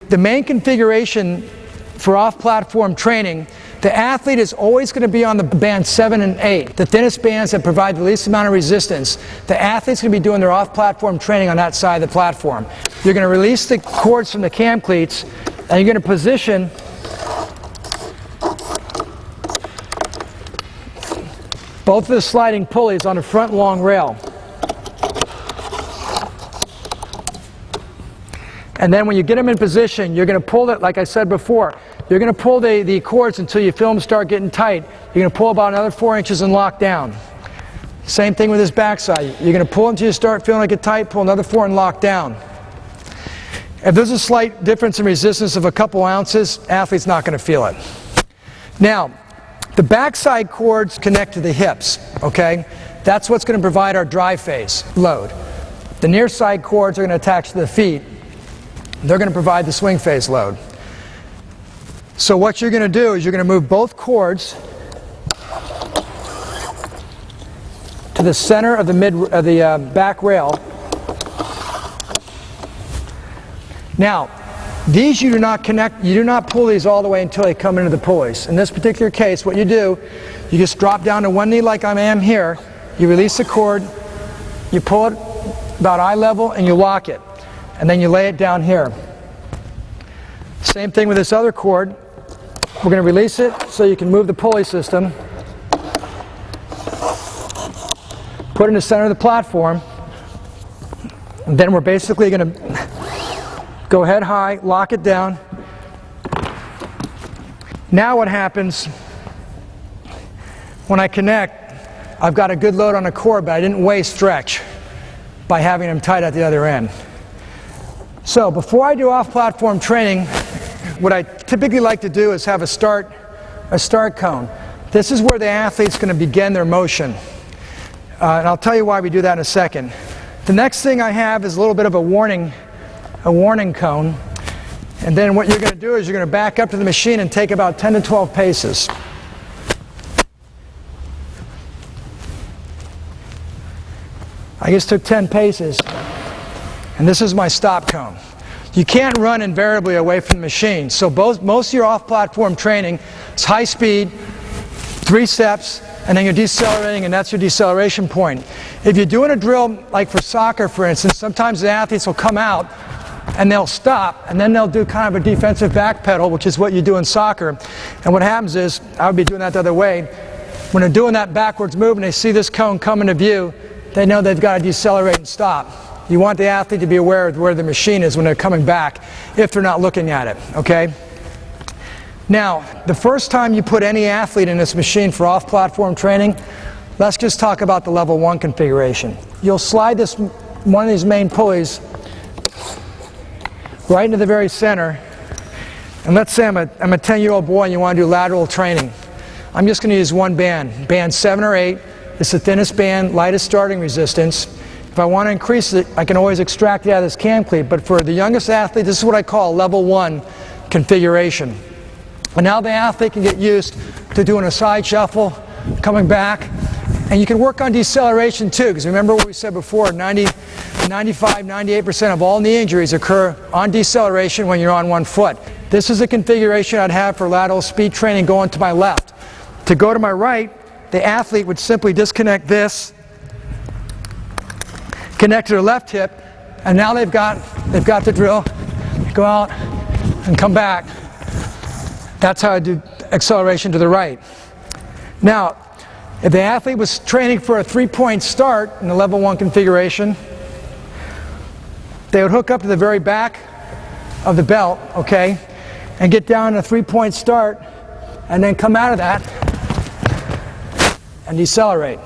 The main configuration for off-platform training, the athlete is always going to be on the band 7 and 8, the thinnest bands that provide the least amount of resistance. The athlete's going to be doing their off-platform training on that side of the platform. You're going to release the cords from the cam cleats, and you're going to position both of the sliding pulleys on the front long rail. And then when you get them in position, you're going to pull it, like I said before, you're going to pull the cords until you feel them start getting tight. You're going to pull about another 4 inches and lock down. Same thing with this backside. You're going to pull until you start feeling it get tight, pull another 4 and lock down. If there's a slight difference in resistance of a couple ounces, athlete's not going to feel it. Now, the backside cords connect to the hips, okay? That's what's going to provide our drive phase load. The near side cords are going to attach to the feet. They're going to provide the swing phase load. So what you're going to do is you're going to move both cords to the center of the back rail. Now, these you do not connect, you do not pull these all the way until they come into the pulleys. In this particular case, what you do, you just drop down to one knee like I am here, you release the cord, you pull it about eye level and you lock it. And then you lay it down here. Same thing with this other cord. We're going to release it so you can move the pulley system. Put it in the center of the platform. And then we're basically going to go head high, lock it down. Now what happens when I connect, I've got a good load on the cord, but I didn't waste stretch by having them tight at the other end. So before I do off-platform training, what I typically like to do is have a start cone. This is where the athlete's going to begin their motion. And I'll tell you why we do that in a second. The next thing I have is a little bit of a warning cone. And then what you're going to do is you're going to back up to the machine and take about 10 to 12 paces. I just took 10 paces. And this is my stop cone. You can't run invariably away from the machine. So most of your off-platform training is high speed, 3 steps, and then you're decelerating, and that's your deceleration point. If you're doing a drill like for soccer, for instance, sometimes the athletes will come out and they'll stop, and then they'll do kind of a defensive back pedal, which is what you do in soccer. And what happens is, I would be doing that the other way, when they're doing that backwards move and they see this cone come into view, they know they've got to decelerate and stop. You want the athlete to be aware of where the machine is when they're coming back, if they're not looking at it, okay? Now, the first time you put any athlete in this machine for off-platform training, let's just talk about the level 1 configuration. You'll slide one of these main pulleys right into the very center, and let's say I'm a 10-year-old boy and you want to do lateral training. I'm just going to use one band, band 7 or 8. It's the thinnest band, lightest starting resistance. If I want to increase it, I can always extract it out of this cam cleat, but for the youngest athlete, this is what I call level 1 configuration. And now the athlete can get used to doing a side shuffle, coming back, and you can work on deceleration too, because remember what we said before, 95-98% of all knee injuries occur on deceleration when you're on one foot. This is a configuration I'd have for lateral speed training going to my left. To go to my right, the athlete would simply disconnect this, connect to their left hip, and now they've got the drill. Go out and come back. That's how I do acceleration to the right. Now, if the athlete was training for a 3-point start in the level 1 configuration, they would hook up to the very back of the belt, okay, and get down to a 3-point start, and then come out of that and decelerate.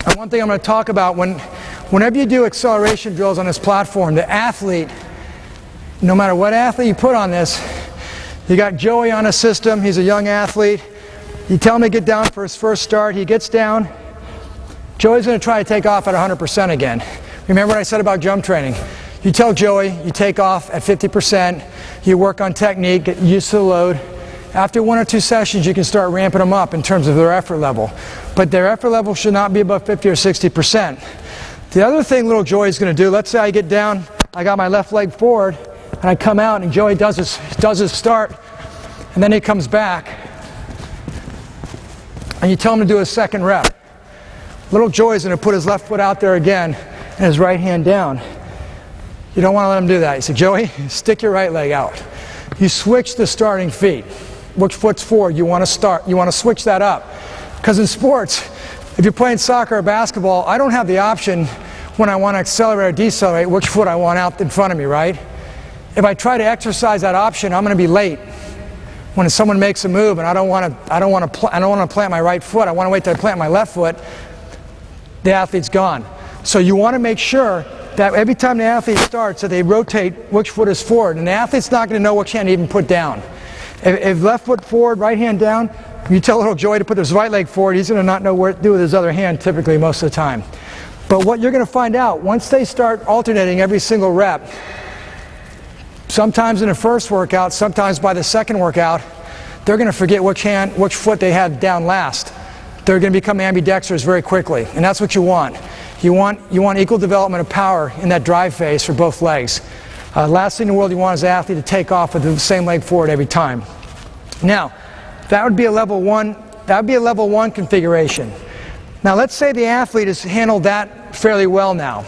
And one thing I'm going to talk about, whenever you do acceleration drills on this platform, the athlete, no matter what athlete you put on this, you got Joey on a system, he's a young athlete, you tell him to get down for his first start, he gets down, Joey's going to try to take off at 100% again. Remember what I said about jump training? You tell Joey, you take off at 50%, you work on technique, get used to the load. After 1 or 2 sessions, you can start ramping them up in terms of their effort level. But their effort level should not be above 50 or 60%. The other thing little Joey's going to do, let's say I get down I got my left leg forward, and I come out, and Joey does his start, and then he comes back, and you tell him to do a second rep. Little Joey's going to put his left foot out there again, and his right hand down. You don't want to let him do that. You say, Joey, stick your right leg out. You switch the starting feet. Which foot's forward? You want to switch that up. Because in sports, if you're playing soccer or basketball, I don't have the option when I want to accelerate or decelerate which foot I want out in front of me, right? If I try to exercise that option, I'm going to be late. When someone makes a move and I don't want to plant my right foot, I want to wait till I plant my left foot, the athlete's gone. So you want to make sure that every time the athlete starts that they rotate which foot is forward, and the athlete's not going to know which hand to even put down. If left foot forward, right hand down, you tell little Joey to put his right leg forward, he's going to not know what to do with his other hand typically most of the time. But what you're going to find out, once they start alternating every single rep, sometimes in the first workout, sometimes by the second workout, they're going to forget which foot they had down last. They're going to become ambidextrous very quickly, and that's what you want. You want equal development of power in that drive phase for both legs. Last thing in the world you want is the athlete to take off with the same leg forward every time. Now, that would be a level 1. That would be a level 1 configuration. Now, let's say the athlete has handled that fairly well now.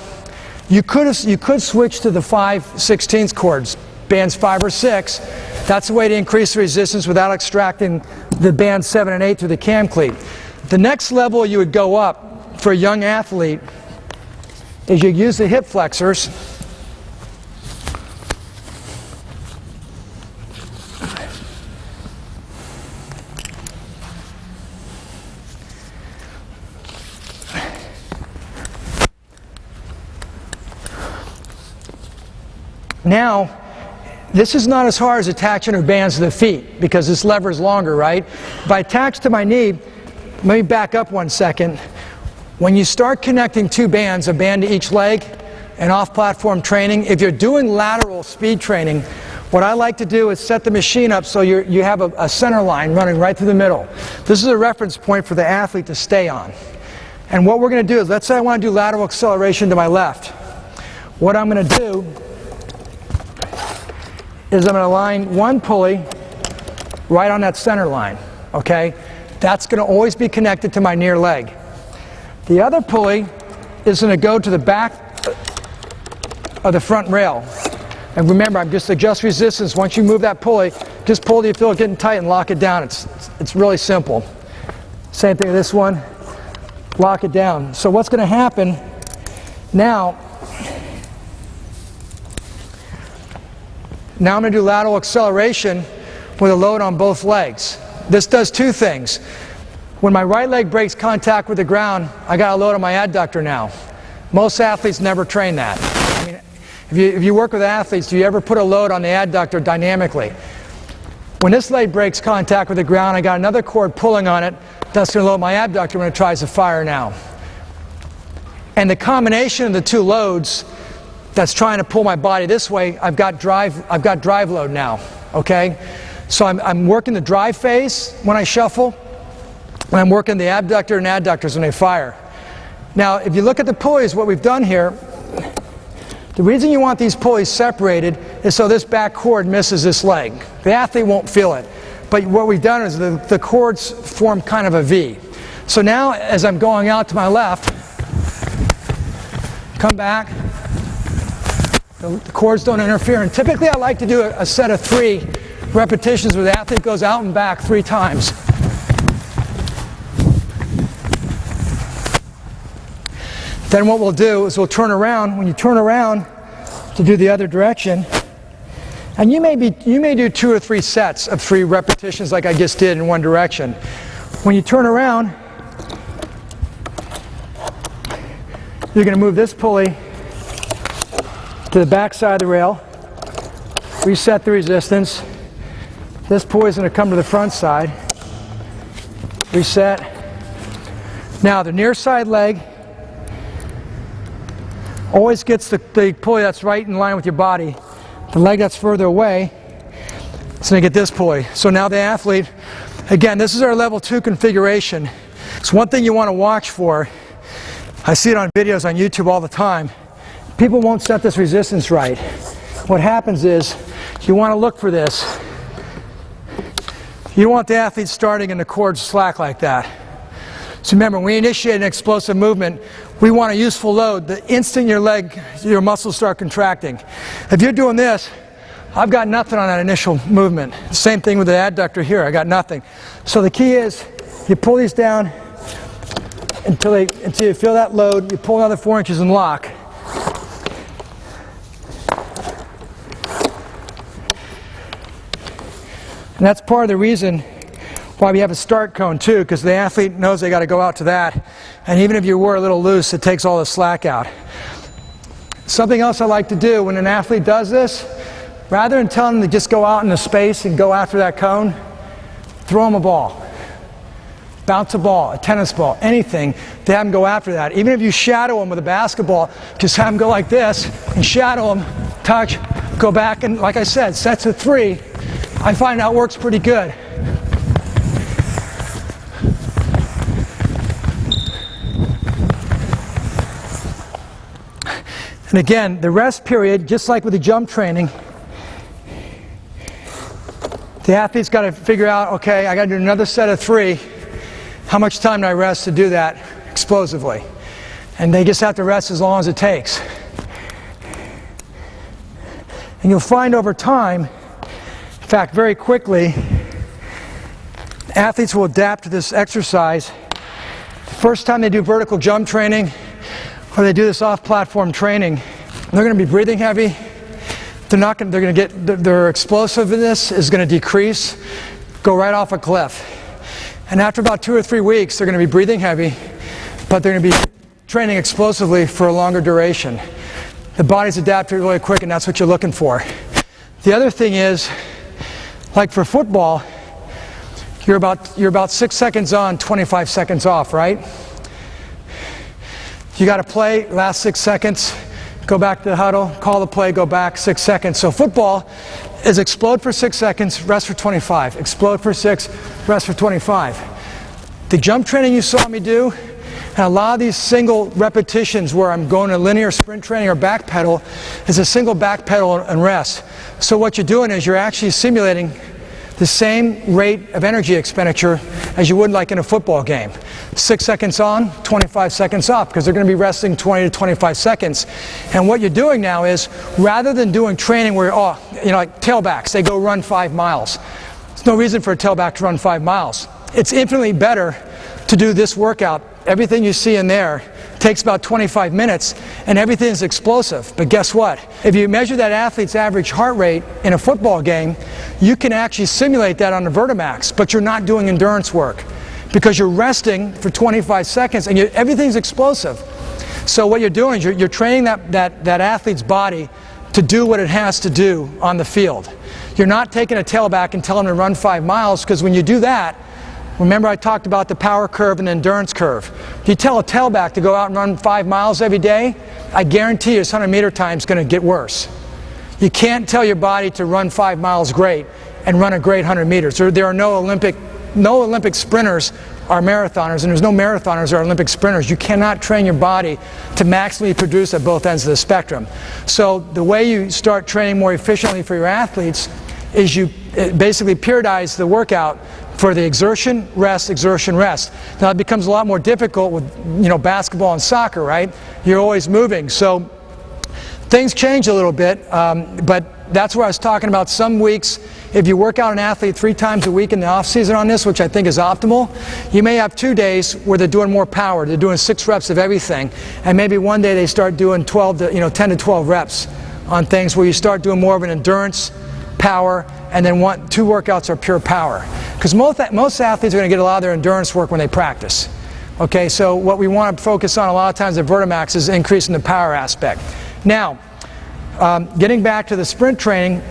You could switch to the 5/16 chords, bands 5 or 6. That's a way to increase the resistance without extracting the bands 7 and 8 through the cam cleat. The next level you would go up for a young athlete is you use the hip flexors. Now, this is not as hard as attaching the bands to the feet because this lever is longer, right? If I attach to my knee, let me back up 1 second. When you start connecting 2 bands, a band to each leg, and off-platform training, if you're doing lateral speed training, what I like to do is set the machine up so you have a center line running right through the middle. This is a reference point for the athlete to stay on. And what we're going to do is, let's say I want to do lateral acceleration to my left. What I'm going to do is I'm going to line one pulley right on that center line, okay? That's going to always be connected to my near leg. The other pulley is going to go to the back of the front rail. And remember, I'm just adjust resistance. Once you move that pulley, just pull till you feel it getting tight and lock it down. It's really simple. Same thing with this one. Lock it down. So what's going to happen now, I'm going to do lateral acceleration with a load on both legs. This does 2 things. When my right leg breaks contact with the ground, I got a load on my adductor now. Most athletes never train that. I mean, if you work with athletes, do you ever put a load on the adductor dynamically? When this leg breaks contact with the ground, I got another cord pulling on it. That's going to load my abductor when it tries to fire now. And the combination of the 2 loads that's trying to pull my body this way, I've got drive load now, okay? So I'm working the drive phase when I shuffle, and I'm working the abductor and adductors when they fire. Now, if you look at the pulleys, what we've done here, the reason you want these pulleys separated is so this back cord misses this leg. The athlete won't feel it. But what we've done is the cords form kind of a V. So now, as I'm going out to my left, come back, the cords don't interfere. And typically I like to do a set of 3 repetitions where the athlete goes out and back 3 times. Then what we'll do is we'll turn around. When you turn around to do the other direction, and you may do 2 or 3 sets of 3 repetitions like I just did in one direction. When you turn around, you're going to move this pulley to the back side of the rail, reset the resistance. This pulley is going to come to the front side, reset. Now the near side leg always gets the pulley that's right in line with your body. The leg that's further away is going to get this pulley. So now the athlete, again, this is our level 2 configuration. It's one thing you want to watch for. I see it on videos on YouTube all the time. people won't set this resistance right. What happens is you want to look for this. You don't want the athlete starting in the cord slack like that. So remember, when we initiate an explosive movement, we want a useful load. The instant your muscles start contracting. If you're doing this, I've got nothing on that initial movement. Same thing with the adductor here, I got nothing. So the key is, you pull these down until you feel that load, you pull another 4 inches and lock. And that's part of the reason why we have a start cone too, because the athlete knows they got to go out to that. And even if you were a little loose, it takes all the slack out. Something else I like to do when an athlete does this, rather than telling them to just go out in the space and go after that cone, throw them a ball. Bounce a ball, a tennis ball, anything to have them go after that. Even if you shadow them with a basketball, just have them go like this and shadow them, touch, go back, and like I said, sets of 3. I find that works pretty good. And again, the rest period, just like with the jump training, the athlete's got to figure out, okay, I got to do another set of 3. How much time do I rest to do that explosively? And they just have to rest as long as it takes. And you'll find over time, in fact very quickly, athletes will adapt to this exercise. The first time they do vertical jump training, or they do this off-platform training, they're going to be breathing heavy. They're going to get, their explosiveness is going to decrease, go right off a cliff. And after about 2 or 3 weeks, they're going to be breathing heavy, but they're going to be training explosively for a longer duration. The body's adapted really quick, and that's what you're looking for. The other thing is, like for football, you're about 6 seconds on, 25 seconds off, right? You got to play, last 6 seconds, go back to the huddle, call the play, go back 6 seconds. So football is explode for 6 seconds, rest for 25. Explode for 6, rest for 25. The jump training you saw me do, and a lot of these single repetitions where I'm going to linear sprint training or back pedal, is a single back pedal and rest. So what you're doing is you're actually simulating the same rate of energy expenditure as you would like in a football game. 6 seconds on, 25 seconds off, because they're going to be resting 20 to 25 seconds. And what you're doing now is, rather than doing training where, like tailbacks, they go run 5 miles. There's no reason for a tailback to run 5 miles. It's infinitely better to do this workout. Everything you see in there takes about 25 minutes, and everything is explosive. But guess what? If you measure that athlete's average heart rate in a football game, you can actually simulate that on the VertiMax, but you're not doing endurance work because you're resting for 25 seconds and everything's explosive. So what you're doing is you're training that athlete's body to do what it has to do on the field. You're not taking a tailback and telling them to run 5 miles, because when you do that, remember I talked about the power curve and the endurance curve. If you tell a tailback to go out and run 5 miles every day, I guarantee you his 100-meter time is going to get worse. You can't tell your body to run 5 miles great and run a great 100 meters. There are no Olympic sprinters are marathoners, and there's no marathoners are Olympic sprinters. You cannot train your body to maximally produce at both ends of the spectrum. So the way you start training more efficiently for your athletes is you basically periodize the workout for the exertion, rest, exertion, rest. Now it becomes a lot more difficult with basketball and soccer, right? You're always moving. So things change a little bit, but that's where I was talking about. Some weeks, if you work out an athlete 3 times a week in the off season on this, which I think is optimal, you may have 2 days where they're doing more power. They're doing 6 reps of everything, and maybe one day they start doing 10 to 12 reps on things where you start doing more of an endurance, power, and then 2 workouts are pure power. Because most athletes are going to get a lot of their endurance work when they practice. Okay, so what we want to focus on a lot of times at VertiMax is increasing the power aspect. Now, getting back to the sprint training,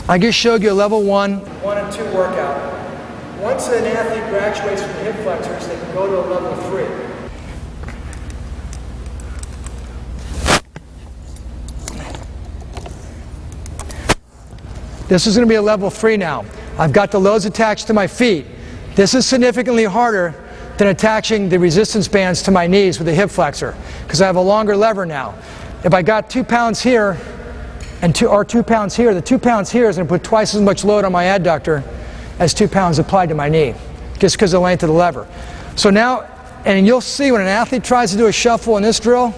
I just showed you a level 1 and 2 workout. Once an athlete graduates from hip flexors, they can go to a level 3. This is going to be a level 3 now. I've got the loads attached to my feet. This is significantly harder than attaching the resistance bands to my knees with a hip flexor, because I have a longer lever now. if I got 2 pounds here and 2 pounds here, the 2 pounds here is going to put twice as much load on my adductor as 2 pounds applied to my knee, just because of the length of the lever. So now, and you'll see when an athlete tries to do a shuffle in this drill,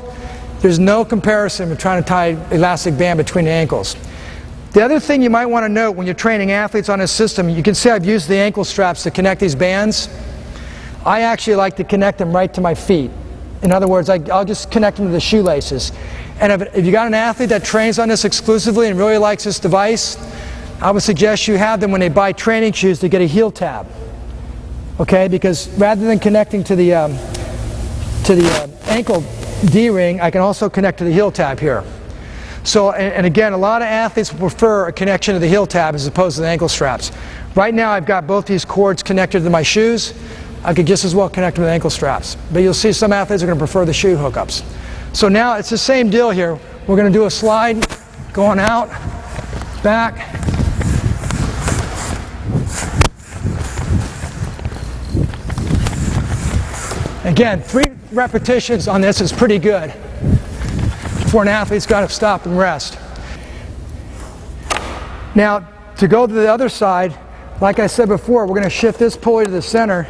there's no comparison with trying to tie elastic band between the ankles. The other thing you might want to note when you're training athletes on this system, you can see I've used the ankle straps to connect these bands. I actually like to connect them right to my feet. In other words, I'll just connect them to the shoelaces. And if you got an athlete that trains on this exclusively and really likes this device, I would suggest you have them when they buy training shoes to get a heel tab. Okay, because rather than connecting to the ankle D-ring, I can also connect to the heel tab here. So, and again, a lot of athletes prefer a connection to the heel tab as opposed to the ankle straps. Right now I've got both these cords connected to my shoes. I could just as well connect them with ankle straps. But you'll see some athletes are going to prefer the shoe hookups. So now it's the same deal here. We're going to do a slide going out, back. Again, 3 repetitions on this is pretty good before an athlete's got to stop and rest. Now, to go to the other side, like I said before, we're going to shift this pulley to the center,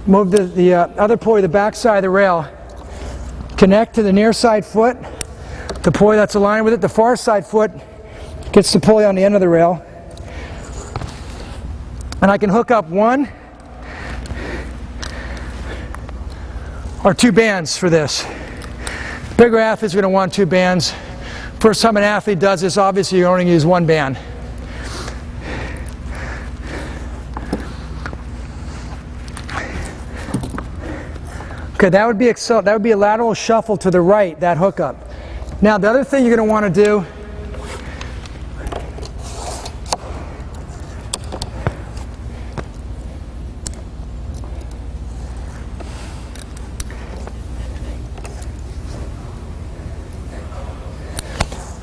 move the other pulley to the back side of the rail, connect to the near side foot, the pulley that's aligned with it, the far side foot gets the pulley on the end of the rail, and I can hook up 1 or 2 bands for this. Bigger athletes are going to want 2 bands. First time an athlete does this, obviously you're only going to use 1 band. Okay, that would be a lateral shuffle to the right, that hookup. Now the other thing you're going to want to do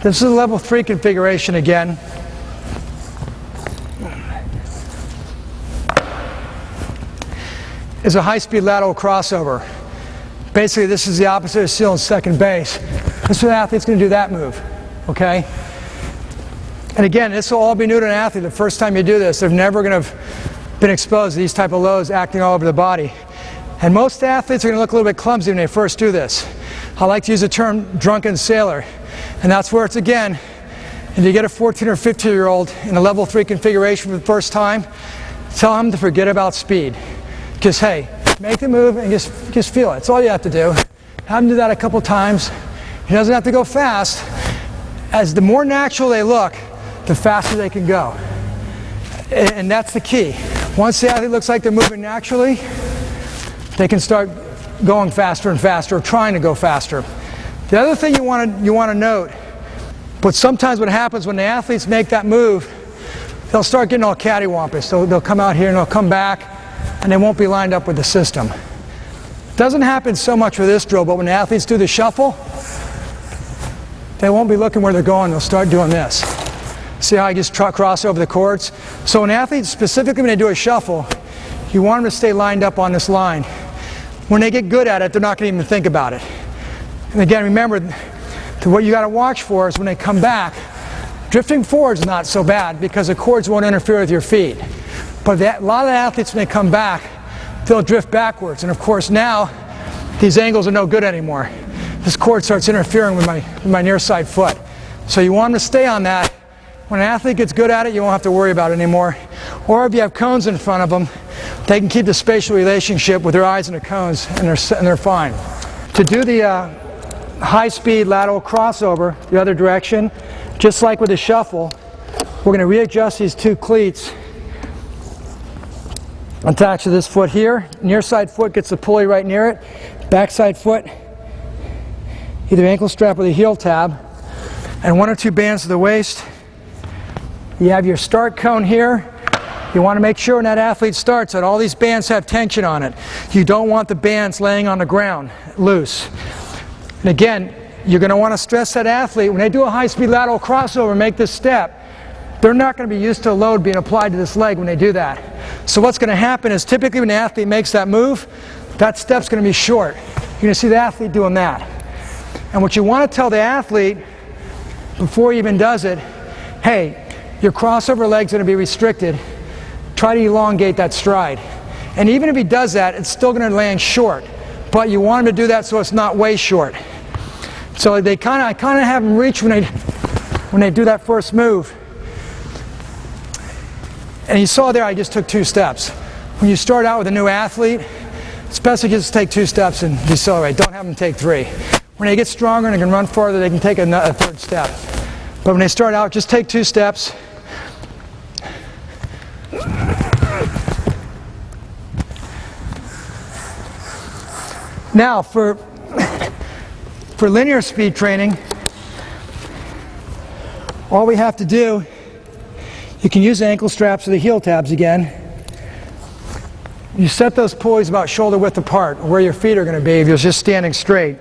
this is a level 3 configuration again. Is a high-speed lateral crossover. Basically, this is the opposite of stealing second base. This is an athlete's going to do that move, okay? And again, this will all be new to an athlete the first time you do this. They're never going to have been exposed to these type of loads acting all over the body. And most athletes are going to look a little bit clumsy when they first do this. I like to use the term drunken sailor. And that's where it's, again, if you get a 14 or 15-year-old in a level 3 configuration for the first time, tell him to forget about speed. Just, hey, make the move and just feel it. That's all you have to do. Have him do that a couple times. He doesn't have to go fast. As the more natural they look, the faster they can go. And that's the key. Once the athlete looks like they're moving naturally, they can start going faster and faster, or trying to go faster. The other thing you want to note, but sometimes what happens when the athletes make that move, they'll start getting all cattywampus. So they'll come out here and they'll come back, and they won't be lined up with the system. It doesn't happen so much with this drill, but when the athletes do the shuffle, they won't be looking where they're going. They'll start doing this. See how I just cross over the cords? So an athlete, specifically when they do a shuffle, you want them to stay lined up on this line. When they get good at it, they're not going to even think about it. And again, remember, what you got to watch for is when they come back, drifting forward is not so bad because the cords won't interfere with your feet. But a lot of the athletes, when they come back, they'll drift backwards. And of course now, these angles are no good anymore. This cord starts interfering with my near side foot. So you want them to stay on that. When an athlete gets good at it, you won't have to worry about it anymore. Or if you have cones in front of them, they can keep the spatial relationship with their eyes and the cones, and they're fine. To do the high-speed lateral crossover the other direction, just like with the shuffle, we're going to readjust these 2 cleats. Attach to this foot here. Near side foot gets the pulley right near it. Back side foot, either ankle strap or the heel tab. And 1 or 2 bands to the waist. You have your start cone here. You want to make sure when that athlete starts that all these bands have tension on it. You don't want the bands laying on the ground loose. And again, you're going to want to stress that athlete when they do a high-speed lateral crossover, make this step, they're not going to be used to a load being applied to this leg when they do that. So what's going to happen is typically when the athlete makes that move, that step's going to be short. You're going to see the athlete doing that. And what you want to tell the athlete before he even does it, hey, your crossover leg's going to be restricted. Try to elongate that stride. And even if he does that, it's still going to land short. But you want him to do that so it's not way short. So I kind of have them reach when they do that first move. And you saw there I just took 2 steps. When you start out with a new athlete, it's best to just take 2 steps and decelerate. Don't have them take 3. When they get stronger and they can run farther, they can take a 3rd step. But when they start out, just take 2 steps. Now for linear speed training, all we have to do, you can use the ankle straps or the heel tabs again. You set those pulleys about shoulder width apart, where your feet are going to be if you're just standing straight.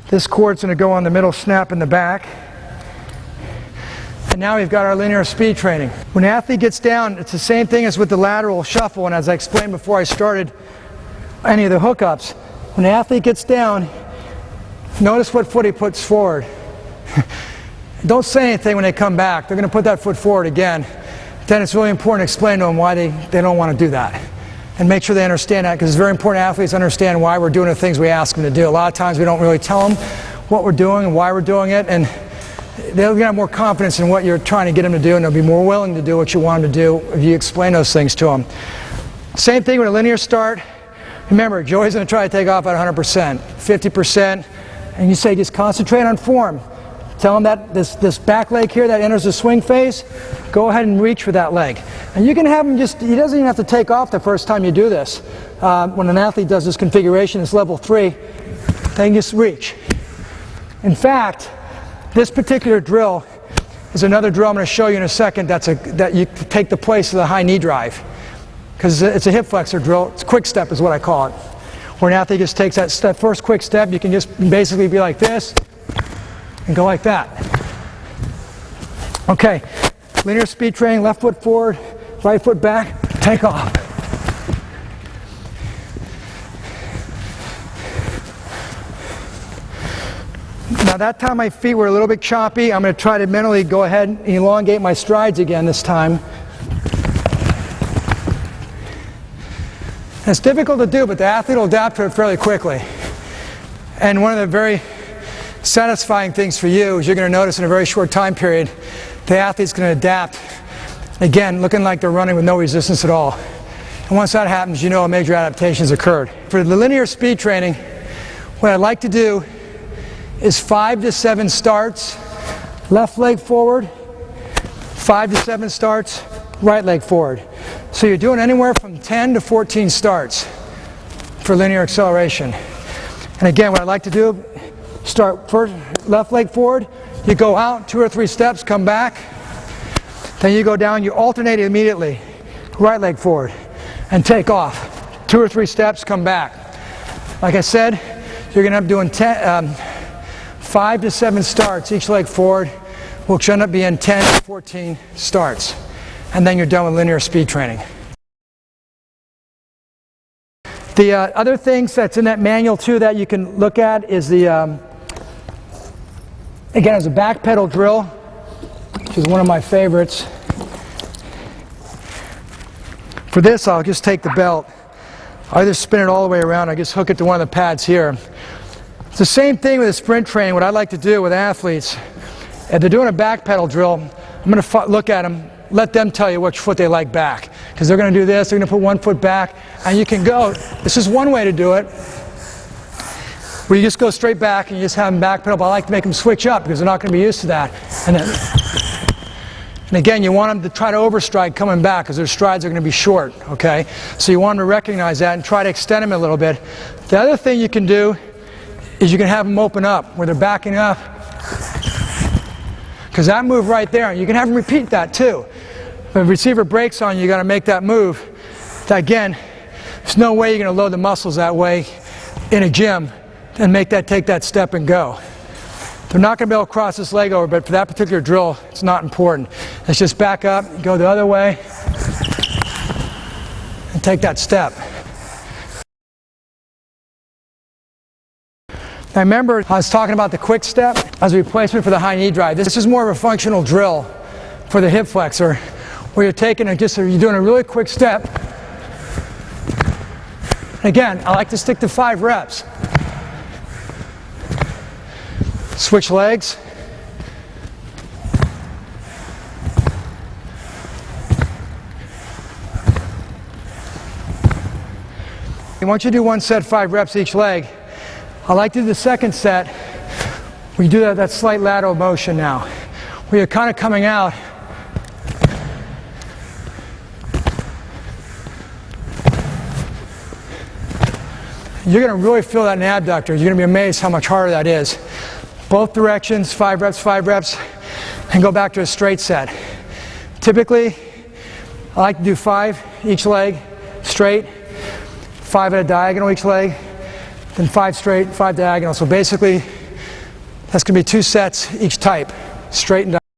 This cord's going to go on the middle snap in the back. And now we've got our linear speed training. When an athlete gets down, it's the same thing as with the lateral shuffle, and as I explained before I started any of the hookups. When an athlete gets down, notice what foot he puts forward. Don't say anything when they come back. They're going to put that foot forward again. Then it's really important to explain to them why they don't want to do that. And make sure they understand that, because it's very important athletes understand why we're doing the things we ask them to do. A lot of times we don't really tell them what we're doing and why we're doing it, and they'll have more confidence in what you're trying to get them to do, and they'll be more willing to do what you want them to do if you explain those things to them. Same thing with a linear start. Remember, Joey's going to try to take off at 100%, 50%, and you say just concentrate on form. Tell him that this back leg here that enters the swing phase, go ahead and reach for that leg. And you can have him he doesn't even have to take off the first time you do this. When an athlete does this configuration, it's level 3, they can just reach. In fact, this particular drill is another drill I'm going to show you in a second that you take the place of the high knee drive. Because it's a hip flexor drill. It's a quick step is what I call it. Where an athlete just takes that first quick step, you can just basically be like this and go like that. Okay, linear speed training, left foot forward, right foot back, take off. Now that time my feet were a little bit choppy. I'm going to try to mentally go ahead and elongate my strides again this time. It's difficult to do, but the athlete will adapt to it fairly quickly. And one of the very satisfying things for you is you're going to notice in a very short time period, the athlete's going to adapt, again, looking like they're running with no resistance at all. And once that happens, you know a major adaptation has occurred. For the linear speed training, what I'd like to do is 5 to 7 starts, left leg forward, 5 to 7 starts, right leg forward. So you're doing anywhere from 10 to 14 starts for linear acceleration. And again, what I'd like to do, start first, left leg forward, you go out 2 or 3 steps, come back, then you go down, you alternate immediately, right leg forward, and take off. 2 or 3 steps, come back. Like I said, you're going to end up doing 5 to 7 starts, each leg forward, which end up being 10 to 14 starts. And then you're done with linear speed training. The other things that's in that manual too that you can look at is the, again, it's a back pedal drill, which is one of my favorites. For this, I'll just take the belt. I'll either spin it all the way around or just hook it to one of the pads here. It's the same thing with the sprint training. What I like to do with athletes, if they're doing a back pedal drill, I'm going to look at them, let them tell you which foot they like back. Because they're going to do this, they're going to put one foot back, and you can go, this is one way to do it, where you just go straight back and you just have them back pedal, but I like to make them switch up because they're not going to be used to that. And again, you want them to try to overstride coming back because their strides are going to be short, okay? So you want them to recognize that and try to extend them a little bit. The other thing you can do is you can have them open up where they're backing up. Because that move right there, you can have them repeat that too. If a receiver breaks on you, you got to make that move. Again, there's no way you're going to load the muscles that way in a gym and take that step and go. They're not going to be able to cross this leg over, but for that particular drill, it's not important. Let's just back up, go the other way, and take that step. Now remember, I was talking about the quick step as a replacement for the high knee drive. This is more of a functional drill for the hip flexor, where you're taking you're doing a really quick step. Again, I like to stick to 5 reps. Switch legs. And once you do one set, 5 reps each leg, I like to do the second set where you do that slight lateral motion now, where you're kind of coming out. You're going to really feel that in the abductor. You're going to be amazed how much harder that is. Both directions, 5 reps, and go back to a straight set. Typically, I like to do 5 each leg, straight, 5 at a diagonal each leg, then 5 straight, 5 diagonal. So basically, that's going to be 2 sets each type, straight and diagonal.